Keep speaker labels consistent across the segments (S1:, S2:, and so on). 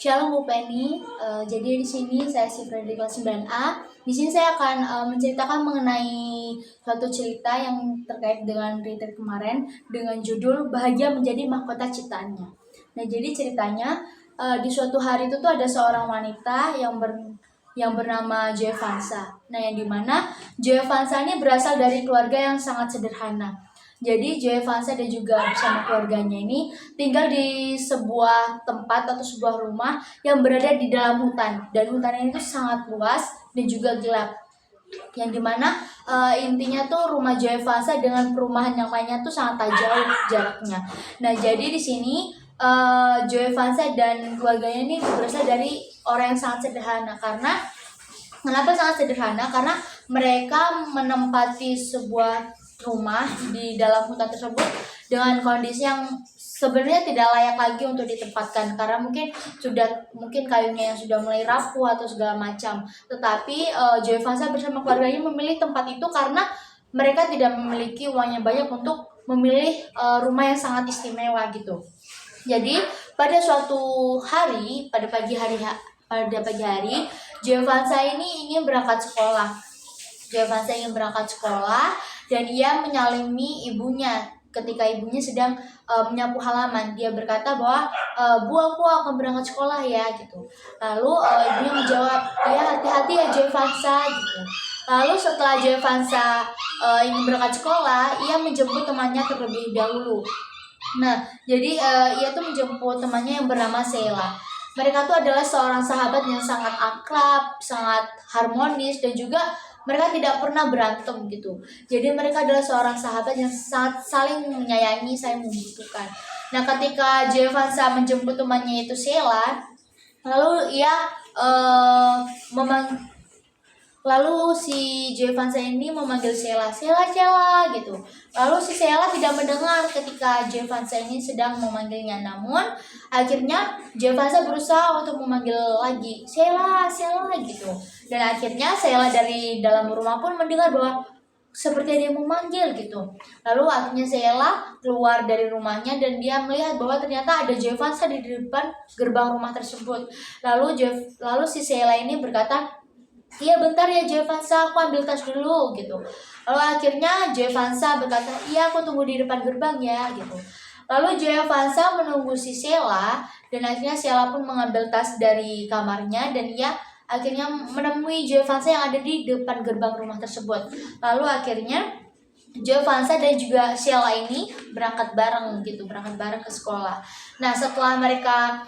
S1: Shalom Bu Penny. Jadi di sini saya si Freddy kelas 9A. Di sini saya akan menceritakan mengenai suatu cerita yang terkait dengan retreat kemarin dengan judul Bahagia Menjadi Mahkota Ciptaannya. Nah, jadi ceritanya di suatu hari itu tuh ada seorang wanita yang bernama Joy Vansa. Nah, yang dimana Joy Vansa ini berasal dari keluarga yang sangat sederhana. Jadi Joy Vansa dan juga bersama keluarganya ini tinggal di sebuah tempat atau sebuah rumah yang berada di dalam hutan, dan hutan ini tuh sangat luas dan juga gelap. Yang dimana intinya tuh rumah Joy Vansa dengan perumahan yang lainnya tuh sangat jauh jaraknya. Nah, jadi di sini Joy Vansa dan keluarganya ini berasal dari orang yang sangat sederhana. Kenapa sangat sederhana? Karena mereka menempati sebuah rumah di dalam hutan tersebut dengan kondisi yang sebenarnya tidak layak lagi untuk ditempatkan, karena mungkin kayunya yang sudah mulai rapuh atau segala macam. Tetapi Joy Vansa bersama keluarganya memilih tempat itu karena mereka tidak memiliki uang yang banyak untuk memilih rumah yang sangat istimewa gitu. Jadi pada suatu hari, pada pagi hari Joy Vansa ini ingin berangkat sekolah. Joy Vansa ingin berangkat sekolah dan ia menyalimi ibunya ketika ibunya sedang menyapu halaman. Dia berkata bahwa Bu, aku akan berangkat sekolah ya gitu. Lalu ibunya menjawab, ya hati-hati ya Joy Vansa gitu. Lalu setelah Joy Vansa ingin berangkat sekolah, ia menjemput temannya terlebih dahulu. Nah, jadi ia tuh menjemput temannya yang bernama Sheila. Mereka tuh adalah seorang sahabat yang sangat akrab, sangat harmonis, dan juga mereka tidak pernah berantem gitu. Jadi mereka adalah seorang sahabat yang sangat saling menyayangi, saling membutuhkan. Nah, ketika Joy Vansa menjemput temannya itu Sheila, lalu Lalu si Joy Vansa ini memanggil Sheila gitu. Lalu si Sheila tidak mendengar ketika Joy Vansa ini sedang memanggilnya. Namun akhirnya Joy Vansa berusaha untuk memanggil lagi Sheila gitu. Dan akhirnya Sheila dari dalam rumah pun mendengar bahwa seperti dia memanggil gitu. Lalu akhirnya Sheila keluar dari rumahnya dan dia melihat bahwa ternyata ada Joy Vansa di depan gerbang rumah tersebut. Lalu si Sheila ini berkata, iya bentar ya Joy Vansa, aku ambil tas dulu gitu. Lalu akhirnya Joy Vansa berkata, iya aku tunggu di depan gerbang ya gitu. Lalu Joy Vansa menunggu si Sheila, dan akhirnya Sheila pun mengambil tas dari kamarnya dan ia akhirnya menemui Joy Vansa yang ada di depan gerbang rumah tersebut. Lalu akhirnya Joy Vansa dan juga Sheila ini berangkat bareng ke sekolah. Nah, setelah mereka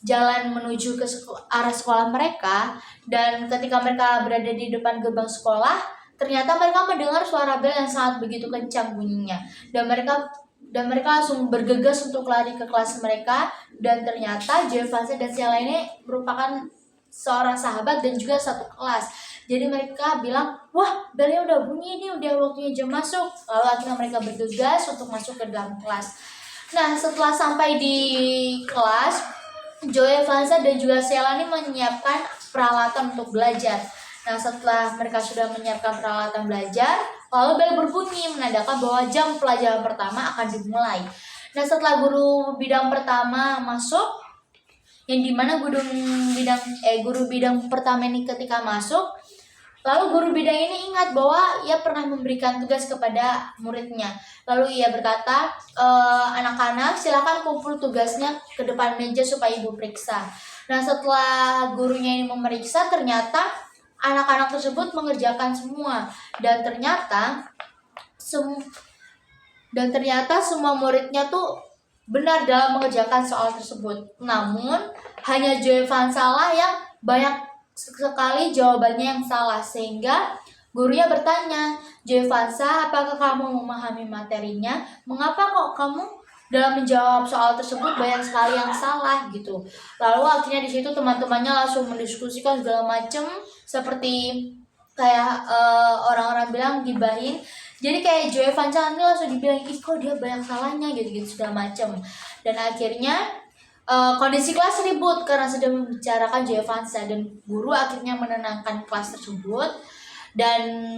S1: jalan menuju ke arah sekolah mereka, dan ketika mereka berada di depan gerbang sekolah, ternyata mereka mendengar suara bel yang sangat begitu kencang bunyinya, dan mereka langsung bergegas untuk lari ke kelas mereka. Dan ternyata Joy Vansa dan Sheila ini merupakan seorang sahabat dan juga satu kelas. Jadi mereka bilang, wah belnya udah bunyi nih, udah waktunya jam masuk. Lalu akhirnya mereka bergegas untuk masuk ke dalam kelas. Nah, setelah sampai di kelas, Joy Vansa dan juga Sheila ini menyiapkan peralatan untuk belajar. Nah, setelah mereka sudah menyiapkan peralatan belajar, lalu bel berbunyi menandakan bahwa jam pelajaran pertama akan dimulai. Nah, setelah guru bidang pertama masuk, yang dimana guru bidang pertama ini ketika masuk, lalu guru bidang ini ingat bahwa ia pernah memberikan tugas kepada muridnya. Lalu ia berkata, anak-anak silakan kumpul tugasnya ke depan meja supaya ibu periksa. Nah, setelah gurunya ini memeriksa, ternyata anak-anak tersebut mengerjakan semua. Dan ternyata semua muridnya tuh benar dalam mengerjakan soal tersebut. Namun hanya Joy Vansa lah yang banyak sekali jawabannya yang salah, sehingga gurunya bertanya, Joy Vansa, apakah kamu memahami materinya? Mengapa kok kamu dalam menjawab soal tersebut banyak sekali yang salah gitu? Lalu akhirnya di situ teman-temannya langsung mendiskusikan segala macam, seperti kayak orang-orang bilang gibahin. Jadi kayak Joy Vansa ini langsung dibilang, ih kok dia banyak salahnya gitu segala macam. Dan akhirnya kondisi kelas ribut karena sedang membicarakan Joy Vansa, dan guru akhirnya menenangkan kelas tersebut. Dan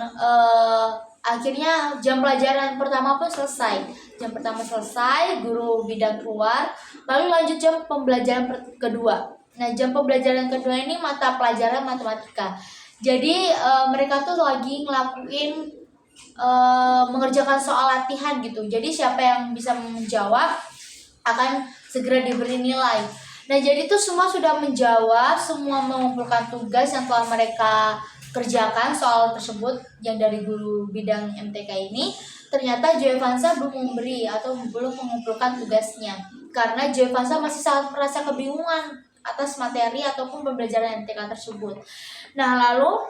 S1: akhirnya jam pelajaran pertama pun selesai. Jam pertama selesai, guru bidang keluar, lalu lanjut jam pembelajaran kedua. Nah, jam pembelajaran kedua ini mata pelajaran matematika. Jadi mereka tuh lagi ngelakuin mengerjakan soal latihan gitu. Jadi siapa yang bisa menjawab akan segera diberi nilai. Nah, jadi tuh semua sudah menjawab, semua mengumpulkan tugas yang telah mereka kerjakan soal tersebut yang dari guru bidang MTK ini. Ternyata Joevansa belum memberi atau belum mengumpulkan tugasnya karena Joevansa masih sangat merasa kebingungan atas materi ataupun pembelajaran MTK tersebut. Nah, lalu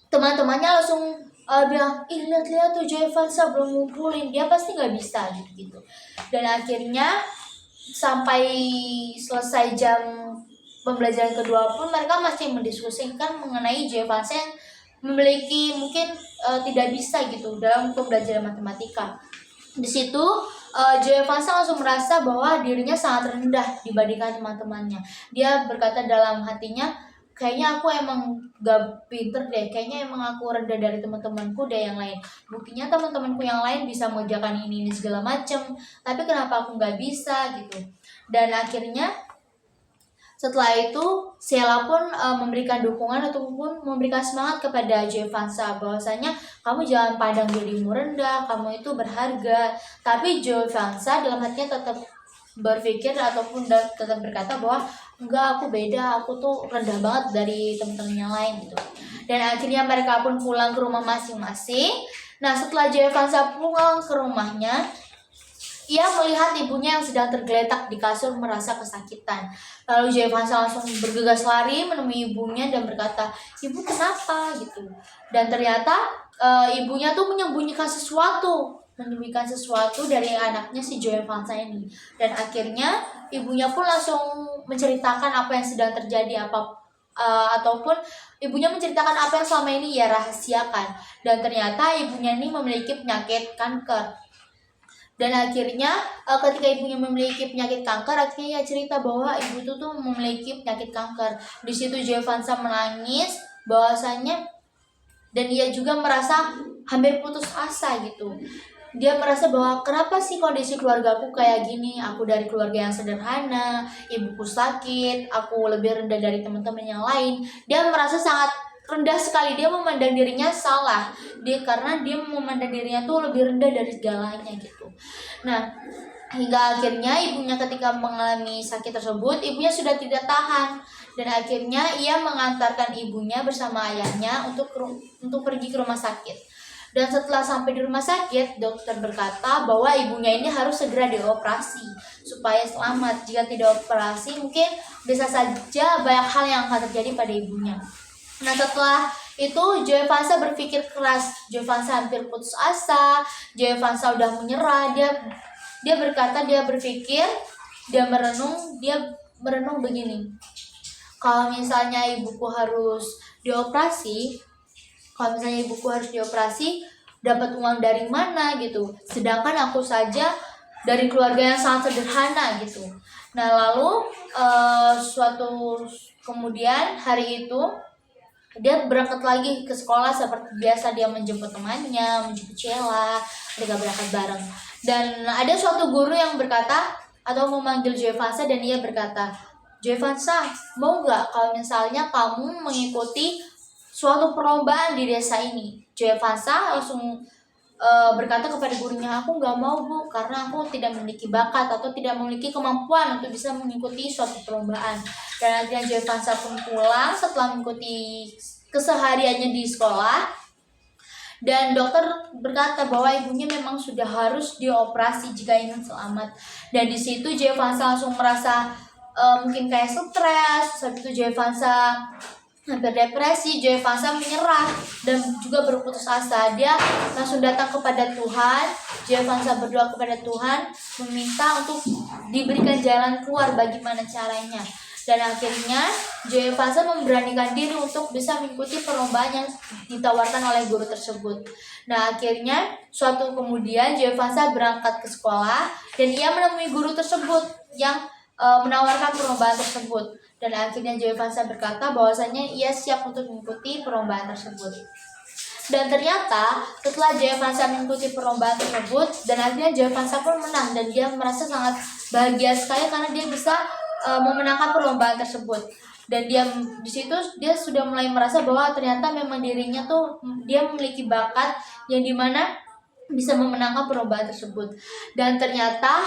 S1: teman-temannya langsung bilang, ih lihat-lihat tuh Joevansa belum ngumpulin, dia pasti nggak bisa gitu. Dan akhirnya sampai selesai jam pembelajaran kedua pun mereka masih mendiskusikan mengenai Joevansa yang memiliki mungkin tidak bisa gitu dalam pembelajaran matematika. Di situ Joevansa langsung merasa bahwa dirinya sangat rendah dibandingkan teman-temannya. Dia berkata dalam hatinya, kayaknya aku emang gak pinter deh, kayaknya emang aku rendah dari teman-temanku deh yang lain. Buktinya teman-temanku yang lain bisa mengerjakan ini segala macem, tapi kenapa aku gak bisa gitu. Dan akhirnya setelah itu Sheila pun memberikan dukungan ataupun memberikan semangat kepada Joevansa bahwasanya kamu jangan pandang dirimu rendah, kamu itu berharga. Tapi Joevansa dalam hatinya tetap berpikir ataupun tetap berkata bahwa enggak, aku beda, aku tuh rendah banget dari teman-teman yang lain gitu. Dan akhirnya mereka pun pulang ke rumah masing-masing. Nah, setelah Joevansa pulang ke rumahnya, ia melihat ibunya yang sedang tergeletak di kasur merasa kesakitan. Lalu Joevansa langsung bergegas lari menemui ibunya dan berkata, ibu kenapa gitu. Dan ternyata ibunya tuh menyembunyikan sesuatu dari anaknya si Joevansa ini. Dan akhirnya ibunya pun langsung menceritakan apa yang sedang terjadi, ataupun ibunya menceritakan apa yang selama ini ia rahasiakan. Dan ternyata ibunya ini memiliki penyakit kanker. Dan akhirnya ketika ibunya memiliki penyakit kanker, akhirnya ia cerita bahwa ibu itu tuh memiliki penyakit kanker. Di situ Joevansa menangis bahwasanya, dan ia juga merasa hampir putus asa gitu. Dia merasa bahwa kenapa sih kondisi keluargaku kayak gini, aku dari keluarga yang sederhana, ibuku sakit, aku lebih rendah dari teman-teman yang lain. Dia merasa sangat rendah sekali, dia memandang dirinya salah, karena dia memandang dirinya tuh lebih rendah dari segalanya gitu. Nah, hingga akhirnya ibunya ketika mengalami sakit tersebut, ibunya sudah tidak tahan, dan akhirnya ia mengantarkan ibunya bersama ayahnya untuk pergi ke rumah sakit. Dan setelah sampai di rumah sakit, dokter berkata bahwa ibunya ini harus segera dioperasi supaya selamat. Jika tidak operasi, mungkin bisa saja banyak hal yang akan terjadi pada ibunya. Nah, setelah itu Joevansa berpikir keras. Joevansa hampir putus asa. Joevansa udah menyerah. Dia berkata, dia berpikir, dia merenung begini. Kalau misalnya ibuku harus dioperasi, dapat uang dari mana gitu. Sedangkan aku saja dari keluarga yang sangat sederhana gitu. Nah, lalu suatu kemudian hari itu dia berangkat lagi ke sekolah seperti biasa, dia menjemput temannya, menjemput Sheila, mereka berangkat bareng. Dan ada suatu guru yang berkata atau memanggil Joevansa, dan ia berkata, Joevansa, mau gak kalau misalnya kamu mengikuti suatu perlombaan di desa ini? Joevansa langsung berkata kepada gurunya, aku gak mau bu, karena aku tidak memiliki bakat atau tidak memiliki kemampuan untuk bisa mengikuti suatu perlombaan. Dan akhirnya Joevansa pun pulang setelah mengikuti kesehariannya di sekolah. Dan dokter berkata bahwa ibunya memang sudah harus dioperasi jika ingin selamat. Dan di situ Joevansa langsung merasa mungkin kayak stres. Saat itu Joevansa hampir depresi, Joevansa menyerah dan juga berputus asa. Dia langsung datang kepada Tuhan. Joevansa berdoa kepada Tuhan, meminta untuk diberikan jalan keluar bagaimana caranya. Dan akhirnya Joevansa memberanikan diri untuk bisa mengikuti perlombaan yang ditawarkan oleh guru tersebut. Nah, akhirnya suatu kemudian Joevansa berangkat ke sekolah dan ia menemui guru tersebut yang menawarkan perlombaan tersebut. Dan akhirnya Joevansa berkata bahwasanya ia siap untuk mengikuti perlombaan tersebut. Dan ternyata setelah Joevansa mengikuti perlombaan tersebut, dan akhirnya Joevansa pun menang, dan dia merasa sangat bahagia sekali karena dia bisa memenangkan perlombaan tersebut. Dan di situ dia sudah mulai merasa bahwa ternyata memang dirinya tuh dia memiliki bakat yang dimana bisa memenangkan perlombaan tersebut. Dan ternyata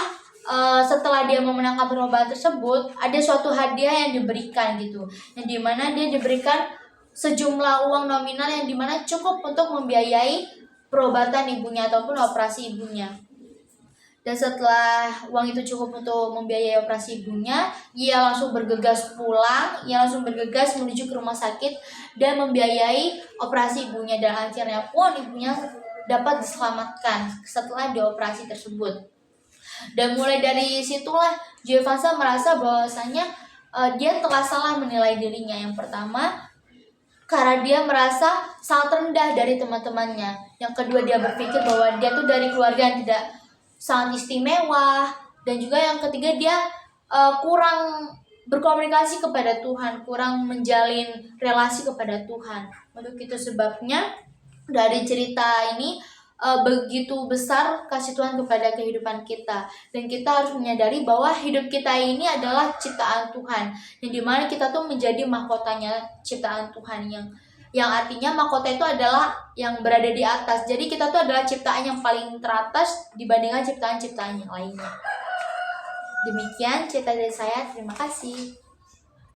S1: setelah dia memenangkan perlombaan tersebut, ada suatu hadiah yang diberikan gitu, yang dimana dia diberikan sejumlah uang nominal yang dimana cukup untuk membiayai perobatan ibunya ataupun operasi ibunya. Dan setelah uang itu cukup untuk membiayai operasi ibunya, ia langsung bergegas pulang, ia langsung bergegas menuju ke rumah sakit dan membiayai operasi ibunya, dan akhirnya pun ibunya dapat diselamatkan setelah dioperasi tersebut. Dan mulai dari situlah Jevansa merasa bahwasanya dia telah salah menilai dirinya. Yang pertama, karena dia merasa sangat rendah dari teman-temannya. Yang kedua, dia berpikir bahwa dia tuh dari keluarga yang tidak sangat istimewa. Dan juga yang ketiga, dia kurang berkomunikasi kepada Tuhan, kurang menjalin relasi kepada Tuhan. Untuk itu sebabnya dari cerita ini begitu besar kasih Tuhan kepada kehidupan kita, dan kita harus menyadari bahwa hidup kita ini adalah ciptaan Tuhan, yang dimana kita tuh menjadi mahkotanya ciptaan Tuhan, yang artinya mahkota itu adalah yang berada di atas. Jadi kita tuh adalah ciptaan yang paling teratas dibandingkan ciptaan-ciptaan yang lainnya. Demikian cerita dari saya, terima kasih.